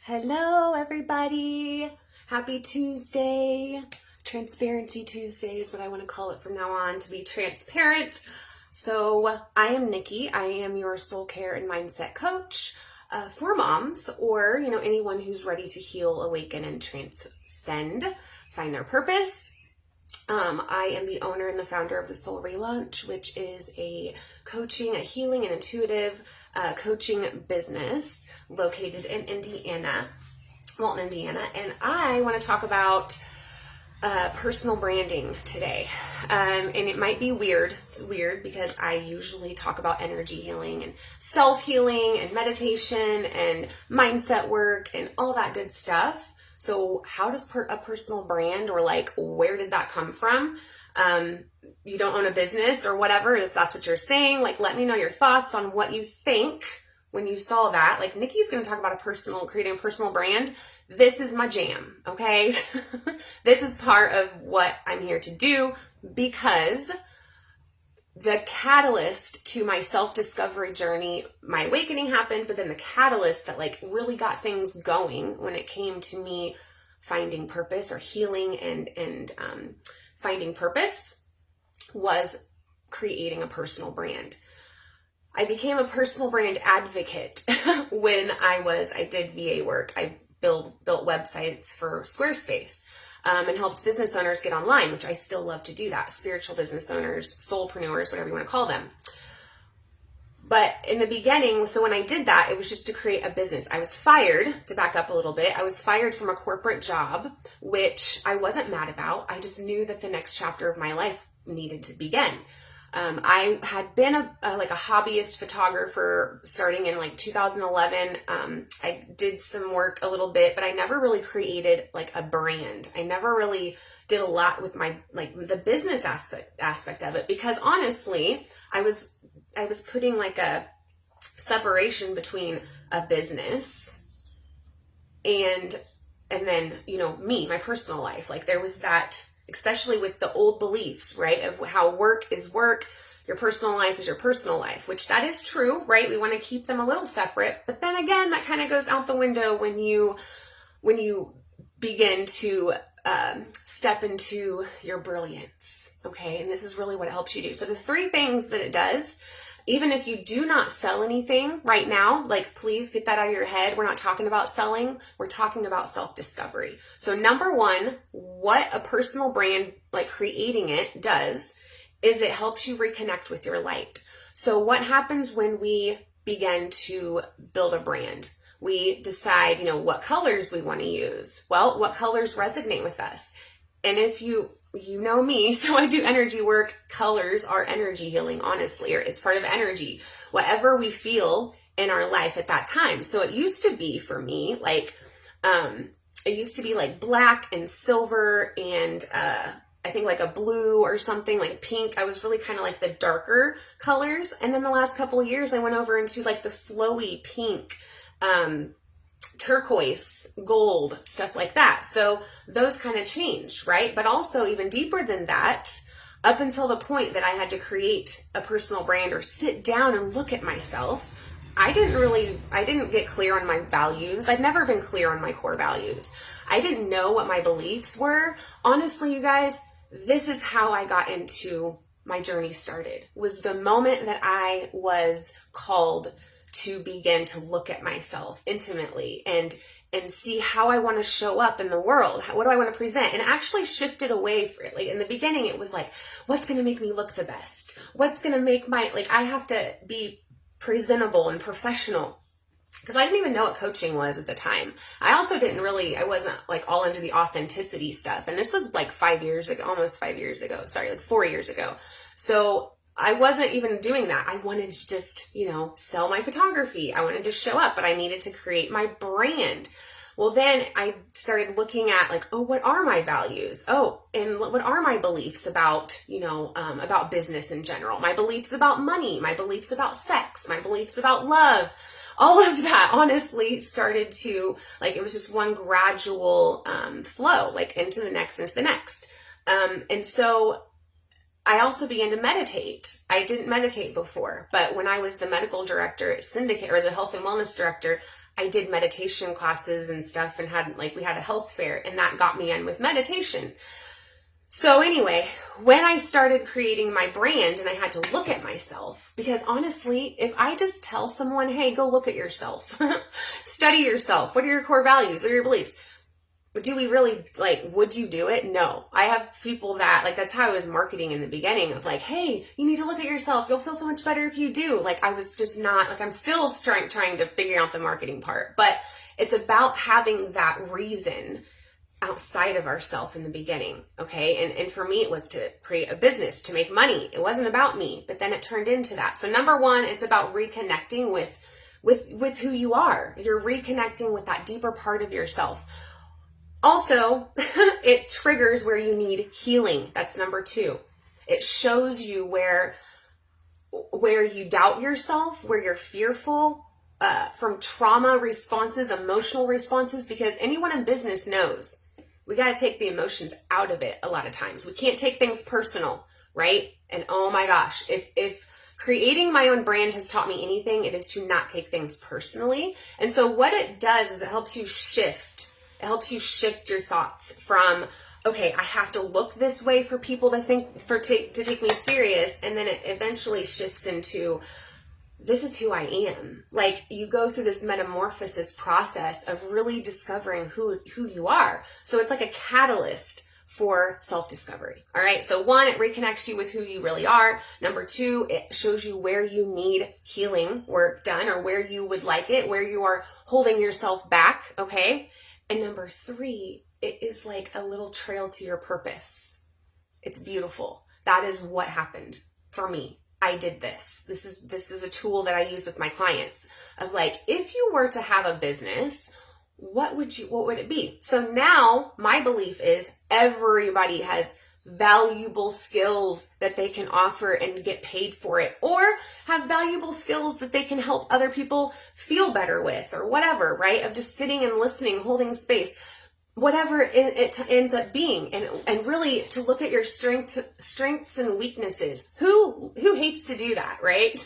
Hello, everybody. Happy Tuesday. Transparency Tuesday is what I want to call it from now on, to be transparent. So I am Nikki. I am your soul care and mindset coach for moms or, anyone who's ready to heal, awaken, and transcend, find their purpose. I am the owner and the founder of the Soul Relaunch, which is a coaching, a healing, and intuitive coaching business located in Indiana, Walton, Indiana. And I want to talk about personal branding today. And it might be weird. It's weird because I usually talk about energy healing and self-healing and meditation and mindset work and all that good stuff. So how does a personal brand, or where did that come from? You don't own a business or whatever, if that's what you're saying, let me know your thoughts on what you think when you saw that. Nikki's going to talk about creating a personal brand. This is my jam, okay? This is part of what I'm here to do, because the catalyst to my self-discovery journey, my awakening happened, but then the catalyst that really got things going when it came to me finding purpose or healing and finding purpose was creating a personal brand. I became a personal brand advocate when I did VA work. I built websites for Squarespace. And helped business owners get online, which I still love to do that. Spiritual business owners, soulpreneurs, whatever you want to call them. But in the beginning, so when I did that, it was just to create a business. I was fired, to back up a little bit, I was fired from a corporate job, which I wasn't mad about. I just knew that the next chapter of my life needed to begin. I had been a hobbyist photographer starting in 2011. I did some work a little bit, but I never really created a brand. I never really did a lot with my the business aspect of it, because honestly, I was putting a separation between a business and then me, my personal life. There was that, especially with the old beliefs, right, of how work is work, your personal life is your personal life, which that is true, right? We want to keep them a little separate, but then again, that kind of goes out the window when you begin to step into your brilliance, okay? And this is really what it helps you do. So the three things that it does, even if you do not sell anything right now, please get that out of your head. We're not talking about selling. We're talking about self-discovery. So number one, what a personal brand, creating it, does is it helps you reconnect with your light. So what happens when we begin to build a brand? We decide, what colors we want to use. Well, what colors resonate with us? And if you know me, so I do energy work. Colors are energy healing, honestly, or it's part of energy. Whatever we feel in our life at that time. So it used to be for me, it used to be black and silver and I think a blue or something, pink. I was really kind of the darker colors. And then the last couple of years, I went over into the flowy pink, turquoise, gold, stuff like that. So those kind of changed, right? But also even deeper than that, up until the point that I had to create a personal brand or sit down and look at myself, I didn't get clear on my values. I'd never been clear on my core values. I didn't know what my beliefs were. Honestly, you guys, this is how I got into my journey started, was the moment that I was called to begin to look at myself intimately and see how I want to show up in the world. What do I want to present? And actually shifted away from it. In the beginning, it was what's going to make me look the best? What's going to make I have to be presentable and professional. Because I didn't even know what coaching was at the time. I wasn't all into the authenticity stuff. And this was 5 years ago, almost 5 years ago. Sorry, 4 years ago. So I wasn't even doing that. I wanted to just, sell my photography. I wanted to show up, but I needed to create my brand. Well, then I started looking at what are my values? Oh, and what are my beliefs about, about business in general? My beliefs about money, my beliefs about sex, my beliefs about love. All of that honestly started to, it was just one gradual flow, into the next. And so I also began to meditate. I didn't meditate before, but when I was the medical director at Syndicate, or the health and wellness director, I did meditation classes and stuff and we had a health fair, and that got me in with meditation. So anyway, when I started creating my brand and I had to look at myself, because honestly, if I just tell someone, hey, go look at yourself, study yourself, what are your core values, what are your beliefs? Do we really, would you do it? No. I have people that, that's how I was marketing in the beginning of hey, you need to look at yourself. You'll feel so much better if you do. I was just not, I'm still trying to figure out the marketing part, but it's about having that reason outside of ourselves in the beginning, okay? And for me, it was to create a business, to make money. It wasn't about me, but then it turned into that. So number one, it's about reconnecting with who you are. You're reconnecting with that deeper part of yourself. Also, it triggers where you need healing. That's number two. It shows you where you doubt yourself, where you're fearful, from trauma responses, emotional responses, because anyone in business knows we got to take the emotions out of it a lot of times. We can't take things personal, right? And oh my gosh, if creating my own brand has taught me anything, it is to not take things personally. And so what it does is it helps you shift. It helps you shift your thoughts from, okay, I have to look this way for people to take me serious. And then it eventually shifts into, this is who I am. You go through this metamorphosis process of really discovering who you are. So it's like a catalyst for self-discovery. All right. So one, it reconnects you with who you really are. Number two, it shows you where you need healing work done, or where you would like it, where you are holding yourself back. Okay. And number three, it is like a little trail to your purpose. It's beautiful. That is what happened for me. I did this. This is a tool that I use with my clients of if you were to have a business, what would it be? So now my belief is everybody has valuable skills that they can offer and get paid for it, or have valuable skills that they can help other people feel better with, or whatever, right? Of just sitting and listening, holding space, whatever it ends up being, and really to look at your strengths and weaknesses. Who hates to do that, right?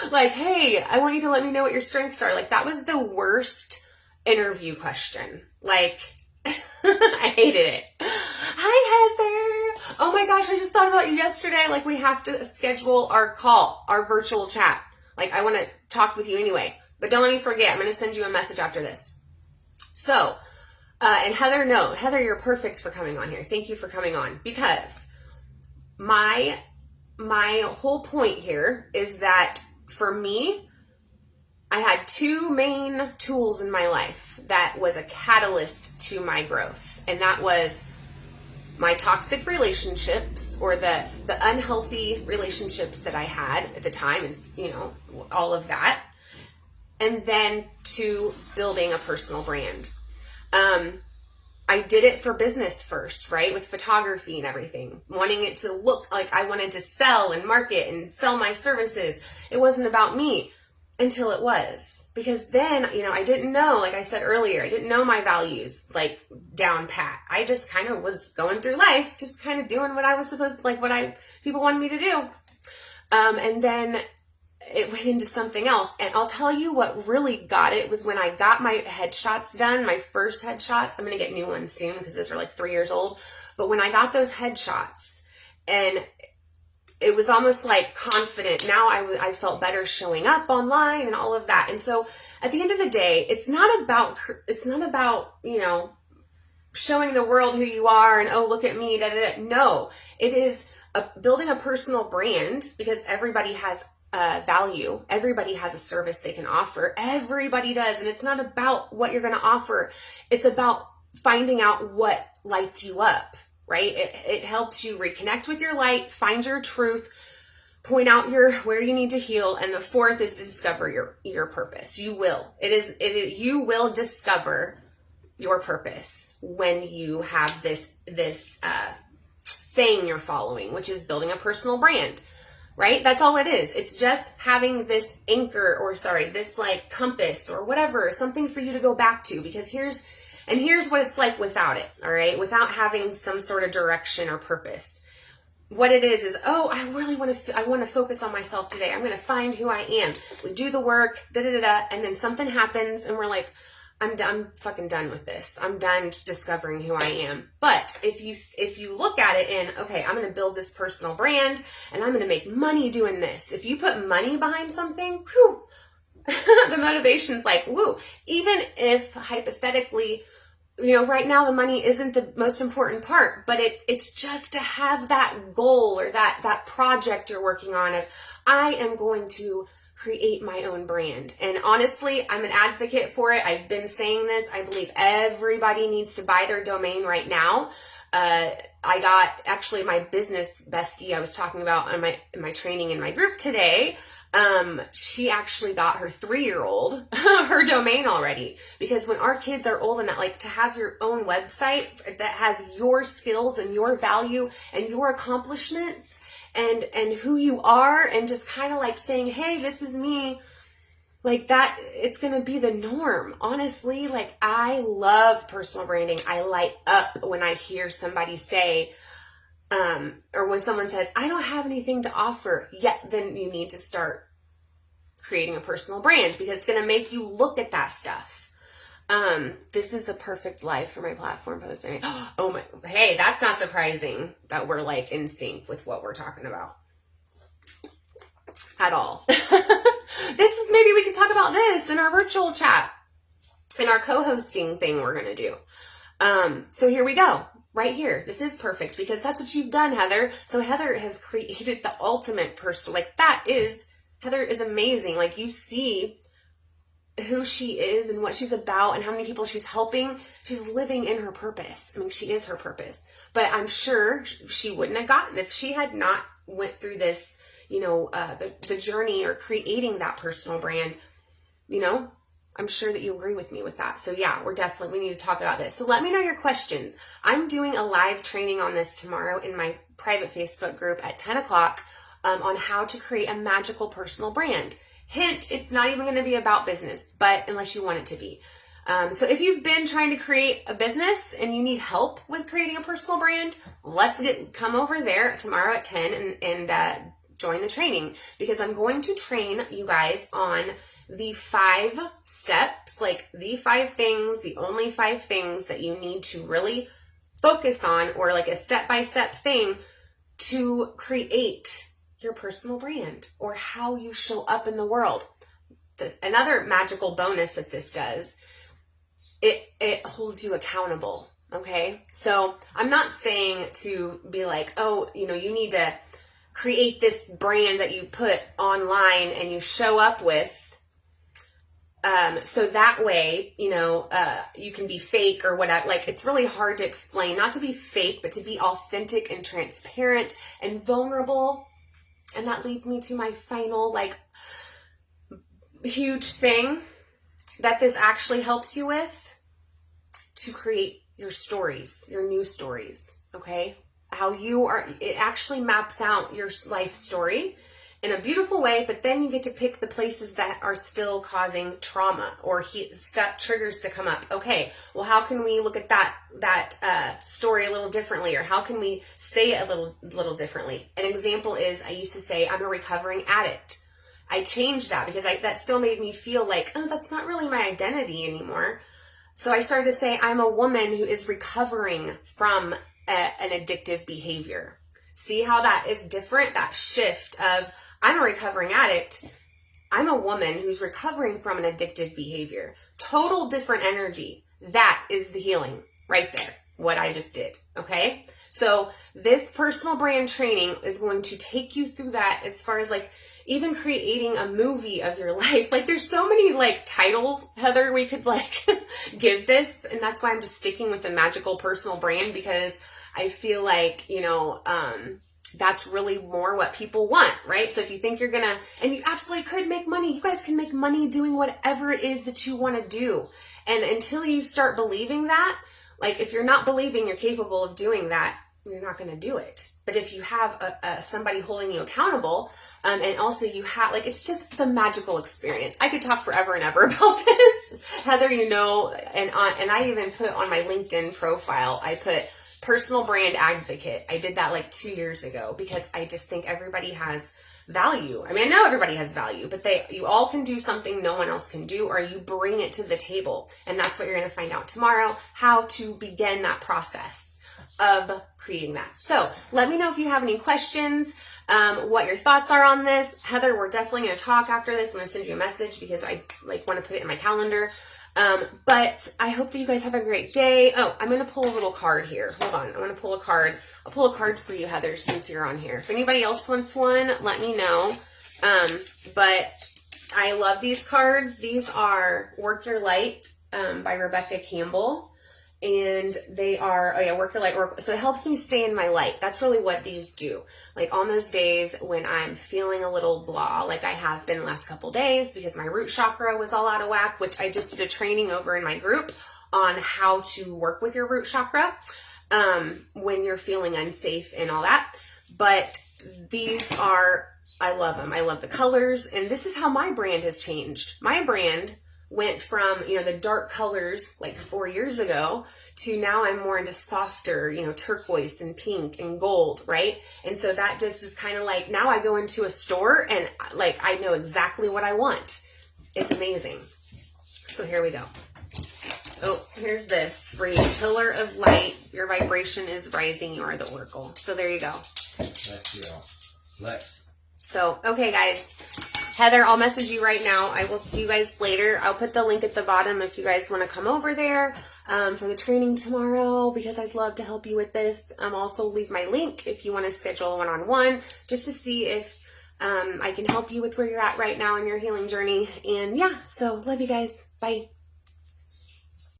Hey, I want you to let me know what your strengths are. That was the worst interview question. I hated it. Hi, Heather. Oh my gosh, I just thought about you yesterday. We have to schedule our call, our virtual chat. I want to talk with you anyway, but don't let me forget. I'm going to send you a message after this. So, and Heather, no, Heather, you're perfect for coming on here. Thank you for coming on, because my whole point here is that for me, I had two main tools in my life that was a catalyst to my growth. And that was my toxic relationships, or the unhealthy relationships that I had at the time, and all of that. And then to building a personal brand. I did it for business first, right? With photography and everything, wanting it to look like I wanted to sell and market and sell my services. It wasn't about me until it was, because then, I didn't know, like I said earlier, I didn't know my values, down pat. I just kind of was going through life, just kind of doing what I was supposed, people wanted me to do. And then it went into something else. And I'll tell you what really got it was when I got my headshots done, my first headshots. I'm going to get new ones soon because those are 3 years old. But when I got those headshots, and it was almost confident. Now I felt better showing up online and all of that. And so at the end of the day, it's not about, showing the world who you are and, oh, look at me. Da, da, da. No, it is building a personal brand, because everybody has value. Everybody has a service they can offer. Everybody does. And it's not about what you're going to offer. It's about finding out what lights you up, right? It helps you reconnect with your light, find your truth, point out where you need to heal. And the fourth is to discover your purpose. You will. You will discover your purpose when you have this thing you're following, which is building a personal brand. Right? That's all it is. It's just having this anchor, this compass or whatever, something for you to go back to, because here's what it's like without it. All right. Without having some sort of direction or purpose. what it is, oh, I really want to focus on myself today. I'm going to find who I am. We do the work, and then something happens and we're like, I'm fucking done with this. I'm done discovering who I am. But if you look at it in, okay, I'm going to build this personal brand and I'm going to make money doing this. If you put money behind something, whew, the motivation's like, woo. Even if hypothetically, right now the money isn't the most important part, but it's just to have that goal or that project you're working on of, I am going to create my own brand. And honestly, I'm an advocate for it. I've been saying this. I believe everybody needs to buy their domain right now. I got actually my business bestie I was talking about in my training in my group today. She actually got her 3-year-old her domain already, because when our kids are old enough, like to have your own website that has your skills and your value and your accomplishments and who you are, and just kind of like saying, hey, this is me, like that, it's going to be the norm. Honestly, like I love personal branding. I light up when I hear somebody say, or when someone says, I don't have anything to offer yet, then you need to start creating a personal brand, because it's going to make you look at that stuff. This is a perfect life for my platform post. Oh my, hey, that's not surprising that we're like in sync with what we're talking about at all. Maybe we could talk about this in our virtual chat, in our co-hosting thing we're going to do. So here we go. Right here. This is perfect because that's what you've done, Heather. So Heather has created the ultimate person. Like Heather is amazing. Like you see who she is and what she's about and how many people she's helping. She's living in her purpose. I mean, she is her purpose. But I'm sure she wouldn't have gotten, if she had not went through this, the journey or creating that personal brand, I'm sure that you agree with me with that. So yeah, we need to talk about this. So let me know your questions. I'm doing a live training on this tomorrow in my private Facebook group at 10 o'clock on how to create a magical personal brand. Hint, it's not even going to be about business, but unless you want it to be. So if you've been trying to create a business and you need help with creating a personal brand, come over there tomorrow at 10 and join the training, because I'm going to train you guys on the 5 steps, like the 5 things, the only 5 things that you need to really focus on, or like a step-by-step thing to create your personal brand or how you show up in the world. Another magical bonus that this does, it holds you accountable. Okay. So I'm not saying to be like, oh, you need to create this brand that you put online and you show up with. So that way, you can be fake or whatever. Like, it's really hard to explain, not to be fake, but to be authentic and transparent and vulnerable. And that leads me to my final, huge thing that this actually helps you with, to create your stories, your new stories. Okay. It actually maps out your life story in a beautiful way, but then you get to pick the places that are still causing trauma or triggers to come up. Okay, well, how can we look at that story a little differently, or how can we say it a little differently? An example is, I used to say, I'm a recovering addict. I changed that because that still made me feel like, oh, that's not really my identity anymore. So I started to say, I'm a woman who is recovering from an addictive behavior. See how that is different? That shift of, I'm a recovering addict. I'm a woman who's recovering from an addictive behavior. Total different energy. That is the healing right there. What I just did. Okay. So this personal brand training is going to take you through that, as far as even creating a movie of your life. There's so many titles, Heather, we could give this. And that's why I'm just sticking with the magical personal brand, because I feel like, that's really more what people want, right? So if you think and you absolutely could make money, you guys can make money doing whatever it is that you want to do. And until you start believing that, if you're not believing you're capable of doing that, you're not going to do it. But if you have somebody holding you accountable, and also you have, it's a magical experience. I could talk forever and ever about this, Heather, and I even put on my LinkedIn profile, I put personal brand advocate. I did that like 2 years ago because I just think everybody has value. I mean, I know everybody has value, but you all can do something no one else can do, or you bring it to the table. And that's what you're going to find out tomorrow, how to begin that process of creating that. So let me know if you have any questions, what your thoughts are on this. Heather, we're definitely going to talk after this. I'm going to send you a message because I want to put it in my calendar. But I hope that you guys have a great day. Oh, I'm going to pull a little card here. Hold on. I'm going to pull a card. I'll pull a card for you, Heather, since you're on here. If anybody else wants one, let me know. But I love these cards. These are Work Your Light, by Rebecca Campbell. And they are, Work Your Light Oracle. So it helps me stay in my light. That's really what these do. Like on those days when I'm feeling a little blah, like I have been the last couple days because my root chakra was all out of whack, which I just did a training over in my group on how to work with your root chakra when you're feeling unsafe and all that. But these are, I love them. I love the colors. And this is how my brand has changed. My brand went from, the dark colors like 4 years ago to now I'm more into softer, turquoise and pink and gold, right? And so that just is kind of like, now I go into a store and like, I know exactly what I want. It's amazing. So here we go. Oh, here's this for you. Pillar of light. Your vibration is rising. You are the oracle. So there you go. Lex. So, okay, guys. Heather, I'll message you right now. I will see you guys later. I'll put the link at the bottom if you guys want to come over there for the training tomorrow because I'd love to help you with this. Also, leave my link if you want to schedule a one-on-one just to see if I can help you with where you're at right now in your healing journey. And yeah, so love you guys. Bye.